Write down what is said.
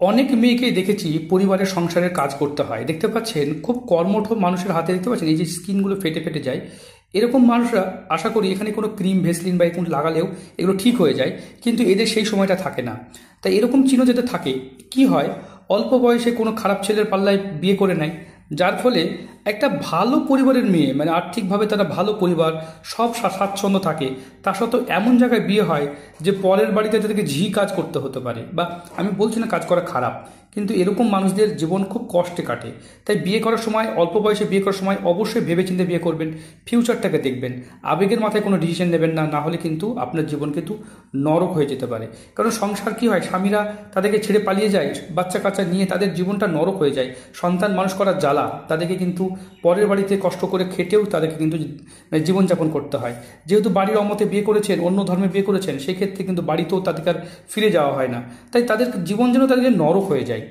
অনেক মেয়েকেই দেখেছি পরিবারের সংসারের কাজ করতে হয়। দেখতে পাচ্ছেন খুব কর্মঠ মানুষের হাতে দেখতে পাচ্ছেন এই যে স্কিনগুলো ফেটে ফেটে যায়। এরকম মানুষরা আশা করি এখানে কোনো ক্রিম ভেসলিন বা এরকম লাগালেও এগুলো ঠিক হয়ে যায়, কিন্তু এদের সেই সময়টা থাকে না। তাই এরকম চিহ্ন যাতে থাকে, কি হয়, অল্প বয়সে কোনো খারাপ ছেলের পাল্লায় বিয়ে করে নেয়, যার ফলে একটা ভালো পরিবারের মেয়ে, মানে আর্থিকভাবে তারা ভালো পরিবার, সব স্বাচ্ছন্দ্য থাকে, তা সত্ত্বেও এমন জায়গায় বিয়ে হয় যে পরের বাড়িতে তাদেরকে কাজ করতে হতে পারে। বা আমি বলছি না কাজ করা খারাপ, কিন্তু এরকম মানুষদের জীবন খুব কষ্টে কাটে। তাই বিয়ে করার সময়, অল্প বয়সে বিয়ে করার সময় অবশ্যই ভেবেচিন্তে বিয়ে করবেন, ফিউচারটাকে দেখবেন, আবেগের মাথায় কোনো ডিসিশন নেবেন না, না হলে কিন্তু আপনার জীবন কিন্তু নরক হয়ে যেতে পারে। কারণ সংসার কি হয়, স্বামীরা তাদেরকে ছেড়ে পালিয়ে যায়, বাচ্চা কাচ্চা নিয়ে তাদের জীবনটা নরক হয়ে যায়। সন্তান মানুষ করার জ্বালা, তাদেরকে কিন্তু পরের বাড়িতে কষ্ট করে খেটেও তাদেরকে কিন্তু জীবনযাপন করতে হয়। যেহেতু বাড়ির অমতে বিয়ে করেছেন, অন্য ধর্মে বিয়ে করেছেন, সেক্ষেত্রে কিন্তু বাড়িতেও তাদেরকে আর ফিরে যাওয়া হয় না। তাই তাদের জীবন যেন তাদের নরক হয়ে যায়।